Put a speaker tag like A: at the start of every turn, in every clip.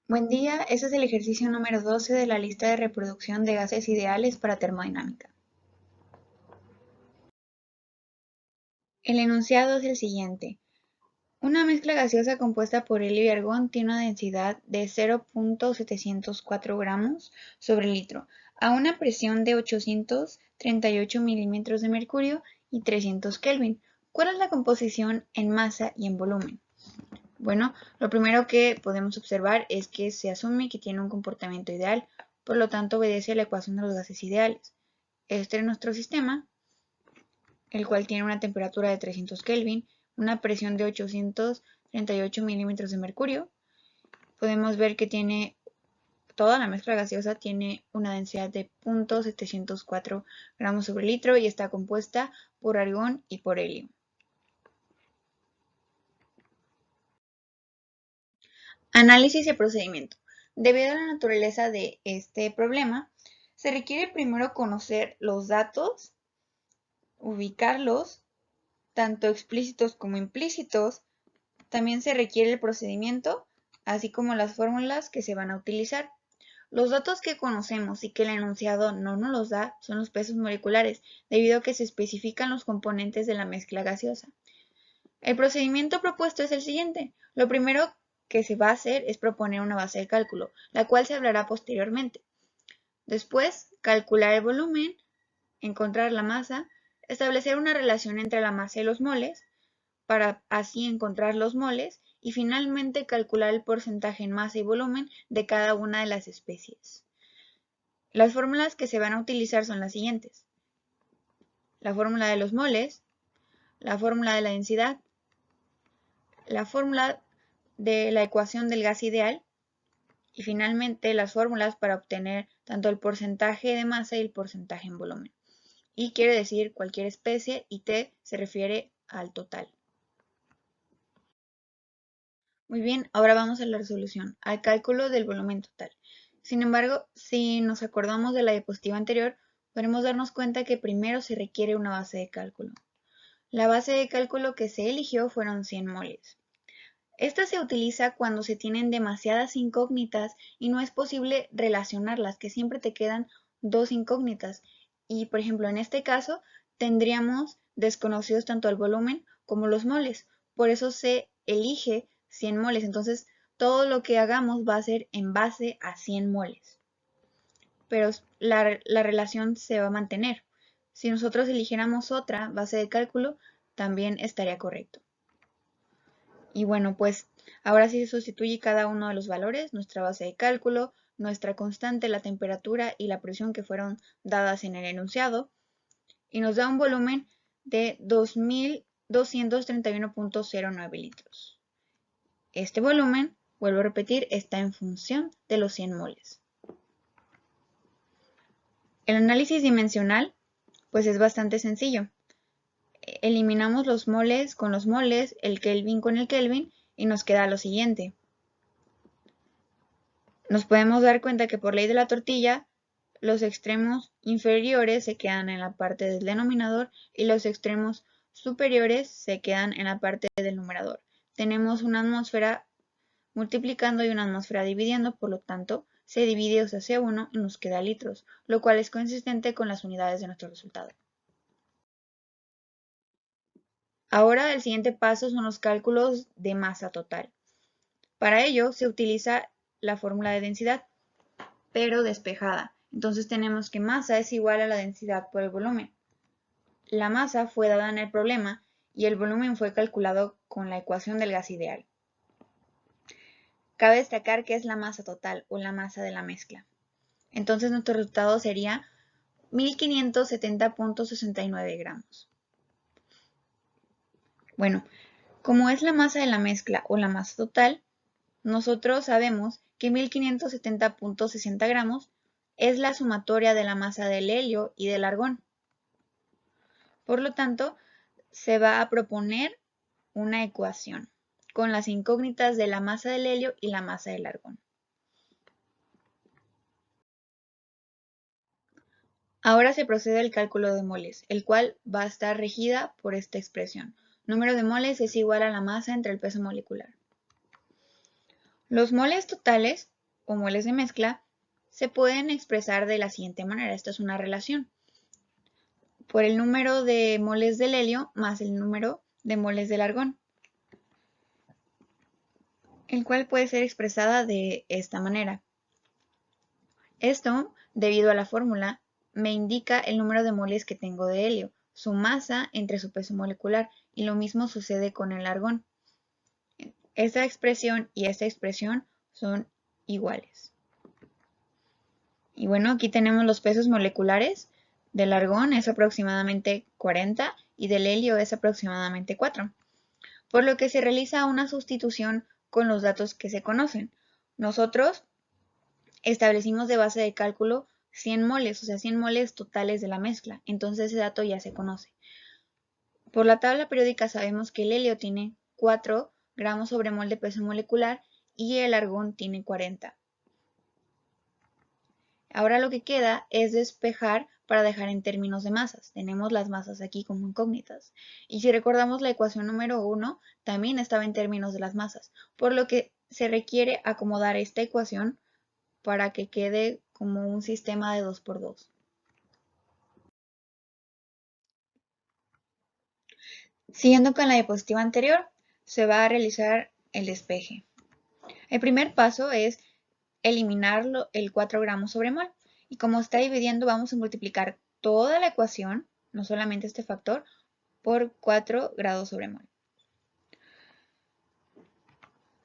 A: Buen día, este es el ejercicio número 12 de la lista de reproducción de gases ideales para termodinámica. El enunciado es el siguiente. Una mezcla gaseosa compuesta por helio y argón tiene una densidad de 0.704 gramos sobre litro a una presión de 838 milímetros de mercurio y 300 Kelvin. ¿Cuál es la composición en masa y en volumen? Bueno, lo primero que podemos observar es que se asume que tiene un comportamiento ideal, por lo tanto obedece a la ecuación de los gases ideales. Este es nuestro sistema, el cual tiene una temperatura de 300 Kelvin, una presión de 838 milímetros de mercurio. Podemos ver que toda la mezcla gaseosa tiene una densidad de 0.704 gramos sobre litro y está compuesta por argón y por helio. Análisis y procedimiento. Debido a la naturaleza de este problema, se requiere primero conocer los datos, ubicarlos, tanto explícitos como implícitos. También se requiere el procedimiento, así como las fórmulas que se van a utilizar. Los datos que conocemos y que el enunciado no nos los da son los pesos moleculares, debido a que se especifican los componentes de la mezcla gaseosa. El procedimiento propuesto es el siguiente. Lo primero que se va a hacer es proponer una base de cálculo, la cual se hablará posteriormente. Después, calcular el volumen, encontrar la masa, establecer una relación entre la masa y los moles, para así encontrar los moles, y finalmente calcular el porcentaje en masa y volumen de cada una de las especies. Las fórmulas que se van a utilizar son las siguientes. La fórmula de los moles, la fórmula de la densidad, la fórmula de la ecuación del gas ideal y finalmente las fórmulas para obtener tanto el porcentaje de masa y el porcentaje en volumen. Y quiere decir cualquier especie y T se refiere al total. Muy bien, ahora vamos a la resolución, al cálculo del volumen total. Sin embargo, si nos acordamos de la diapositiva anterior, podremos darnos cuenta que primero se requiere una base de cálculo. La base de cálculo que se eligió fueron 100 moles. Esta se utiliza cuando se tienen demasiadas incógnitas y no es posible relacionarlas, que siempre te quedan dos incógnitas. Y por ejemplo, en este caso tendríamos desconocidos tanto el volumen como los moles. Por eso se elige 100 moles. Entonces, todo lo que hagamos va a ser en base a 100 moles. Pero la relación se va a mantener. Si nosotros eligiéramos otra base de cálculo, también estaría correcto. Y bueno, pues ahora sí se sustituye cada uno de los valores, nuestra base de cálculo, nuestra constante, la temperatura y la presión que fueron dadas en el enunciado, y nos da un volumen de 2.231.09 litros. Este volumen, vuelvo a repetir, está en función de los 100 moles. El análisis dimensional, pues es bastante sencillo. Eliminamos los moles con los moles, el Kelvin con el Kelvin, y nos queda lo siguiente. Nos podemos dar cuenta que por ley de la tortilla, los extremos inferiores se quedan en la parte del denominador y los extremos superiores se quedan en la parte del numerador. Tenemos una atmósfera multiplicando y una atmósfera dividiendo, por lo tanto, se divide hacia 1 y nos queda litros, lo cual es consistente con las unidades de nuestro resultado. Ahora el siguiente paso son los cálculos de masa total. Para ello se utiliza la fórmula de densidad, pero despejada. Entonces tenemos que masa es igual a la densidad por el volumen. La masa fue dada en el problema y el volumen fue calculado con la ecuación del gas ideal. Cabe destacar que es la masa total o la masa de la mezcla. Entonces nuestro resultado sería 1570.69 gramos. Bueno, como es la masa de la mezcla o la masa total, nosotros sabemos que 1570.60 gramos es la sumatoria de la masa del helio y del argón. Por lo tanto, se va a proponer una ecuación con las incógnitas de la masa del helio y la masa del argón. Ahora se procede al cálculo de moles, el cual va a estar regida por esta expresión. Número de moles es igual a la masa entre el peso molecular. Los moles totales o moles de mezcla se pueden expresar de la siguiente manera. Esta es una relación. Por el número de moles del helio más el número de moles del argón, el cual puede ser expresada de esta manera. Esto, debido a la fórmula, me indica el número de moles que tengo de helio, su masa entre su peso molecular, y lo mismo sucede con el argón. Esta expresión y esta expresión son iguales. Y bueno, aquí tenemos los pesos moleculares. Del argón es aproximadamente 40 y del helio es aproximadamente 4. Por lo que se realiza una sustitución con los datos que se conocen. Nosotros establecimos de base de cálculo 100 moles, o sea, 100 moles totales de la mezcla. Entonces ese dato ya se conoce. Por la tabla periódica sabemos que el helio tiene 4 gramos sobre mol de peso molecular y el argón tiene 40. Ahora lo que queda es despejar para dejar en términos de masas. Tenemos las masas aquí como incógnitas. Y si recordamos la ecuación número 1, también estaba en términos de las masas, por lo que se requiere acomodar esta ecuación para que quede como un sistema de 2×2. Siguiendo con la diapositiva anterior, se va a realizar el despeje. El primer paso es eliminar el 4 gramos sobre mol. Y como está dividiendo, vamos a multiplicar toda la ecuación, no solamente este factor, por 4 grados sobre mol.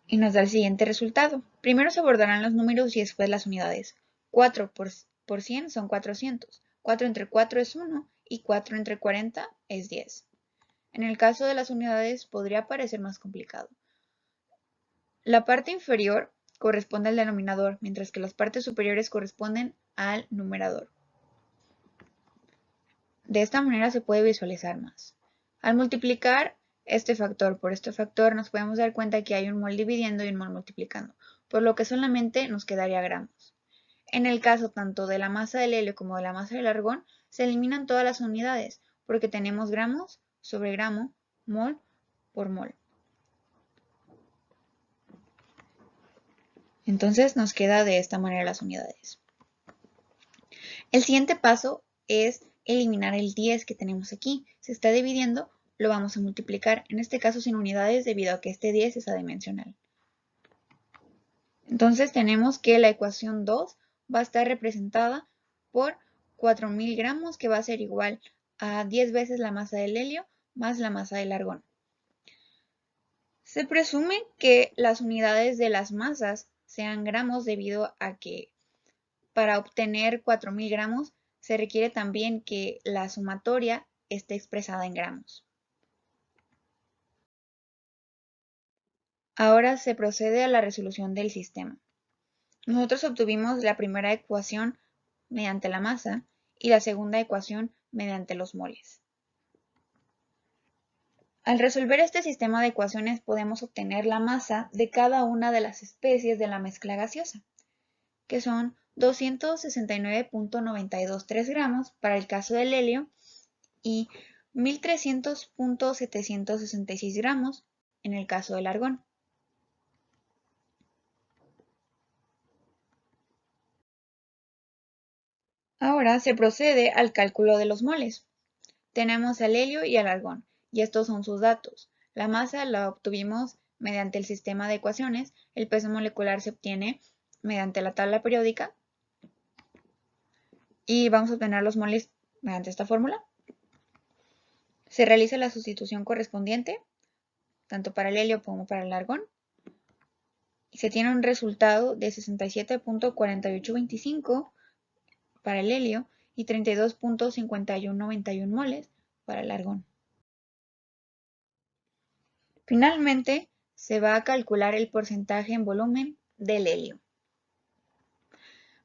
A: Y nos da el siguiente resultado. Primero se abordarán los números y después las unidades. 4 por 100 son 400. 4 entre 4 es 1 y 4 entre 40 es 10. En el caso de las unidades podría parecer más complicado. La parte inferior corresponde al denominador, mientras que las partes superiores corresponden al numerador. De esta manera se puede visualizar más. Al multiplicar este factor por este factor, nos podemos dar cuenta que hay un mol dividiendo y un mol multiplicando, por lo que solamente nos quedaría gramos. En el caso tanto de la masa del helio como de la masa del argón, se eliminan todas las unidades, porque tenemos gramos sobre gramo, mol por mol. Entonces nos queda de esta manera las unidades. El siguiente paso es eliminar el 10 que tenemos aquí. Se está dividiendo, lo vamos a multiplicar, en este caso sin unidades debido a que este 10 es adimensional. Entonces tenemos que la ecuación 2 va a estar representada por 4000 gramos, que va a ser igual a 10 veces la masa del helio más la masa del argón. Se presume que las unidades de las masas sean gramos debido a que para obtener 4000 gramos se requiere también que la sumatoria esté expresada en gramos. Ahora se procede a la resolución del sistema. Nosotros obtuvimos la primera ecuación mediante la masa y la segunda ecuación mediante los moles. Al resolver este sistema de ecuaciones podemos obtener la masa de cada una de las especies de la mezcla gaseosa, que son 269.923 gramos para el caso del helio y 1300.766 gramos en el caso del argón. Ahora se procede al cálculo de los moles. Tenemos al helio y al argón, y estos son sus datos. La masa la obtuvimos mediante el sistema de ecuaciones, el peso molecular se obtiene mediante la tabla periódica, y vamos a obtener los moles mediante esta fórmula. Se realiza la sustitución correspondiente, tanto para el helio como para el argón, y se tiene un resultado de 67.4825 para el helio y 32.5191 moles para el argón. Finalmente, se va a calcular el porcentaje en volumen del helio.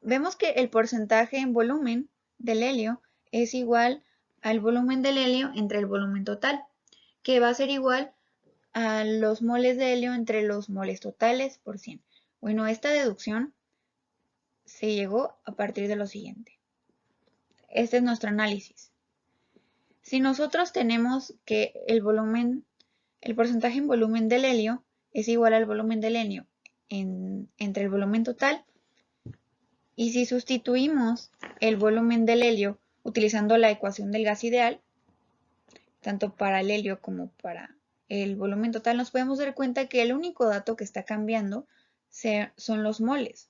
A: Vemos que el porcentaje en volumen del helio es igual al volumen del helio entre el volumen total, que va a ser igual a los moles de helio entre los moles totales por 100. Bueno, esta deducción se llegó a partir de lo siguiente. Este es nuestro análisis. Si nosotros tenemos que el porcentaje en volumen del helio es igual al volumen del helio entre el volumen total, Y si sustituimos el volumen del helio utilizando la ecuación del gas ideal, tanto para el helio como para el volumen total, nos podemos dar cuenta que el único dato que está cambiando son los moles.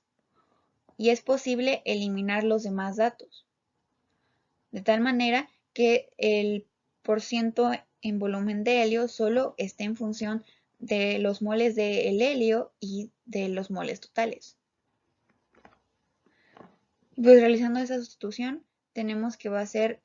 A: Y es posible eliminar los demás datos. De tal manera que el porciento en volumen de helio solo esté en función de los moles del helio y de los moles totales. Pues realizando esa sustitución, tenemos que va a ser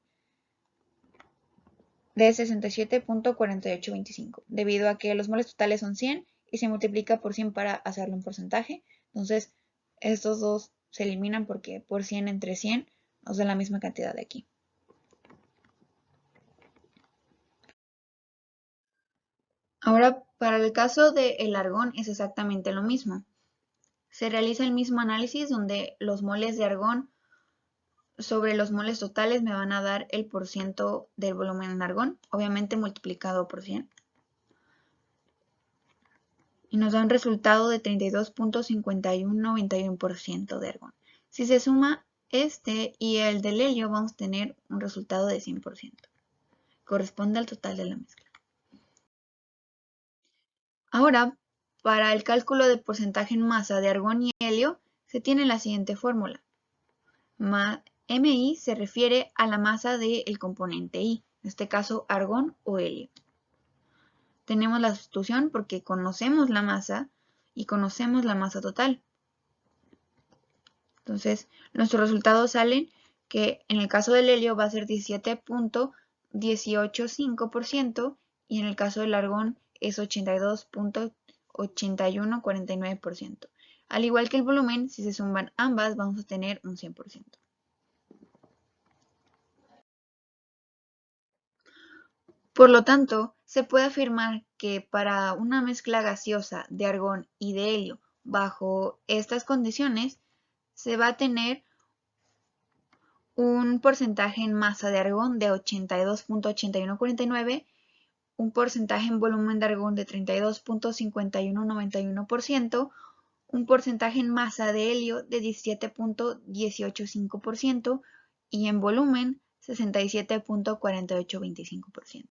A: de 67.4825, debido a que los moles totales son 100 y se multiplica por 100 para hacerlo en porcentaje. Entonces, estos dos se eliminan porque por 100 entre 100 nos da la misma cantidad de aquí. Ahora, para el caso del argón es exactamente lo mismo. Se realiza el mismo análisis donde los moles de argón sobre los moles totales me van a dar el porciento del volumen en argón, obviamente multiplicado por 100. Y nos da un resultado de 32.5191% de argón. Si se suma este y el del helio, vamos a tener un resultado de 100%. Corresponde al total de la mezcla. Ahora, para el cálculo del porcentaje en masa de argón y helio, se tiene la siguiente fórmula. MI se refiere a la masa del componente I, en este caso argón o helio. Tenemos la sustitución porque conocemos la masa y conocemos la masa total. Entonces, nuestros resultados salen que en el caso del helio va a ser 17.185% y en el caso del argón es 82.8149%. Al igual que el volumen, si se suman ambas, vamos a tener un 100%. Por lo tanto, se puede afirmar que para una mezcla gaseosa de argón y de helio bajo estas condiciones, se va a tener un porcentaje en masa de argón de 82.8149, un porcentaje en volumen de argón de 32.5191%, un porcentaje en masa de helio de 17.185% y en volumen 67.4825%.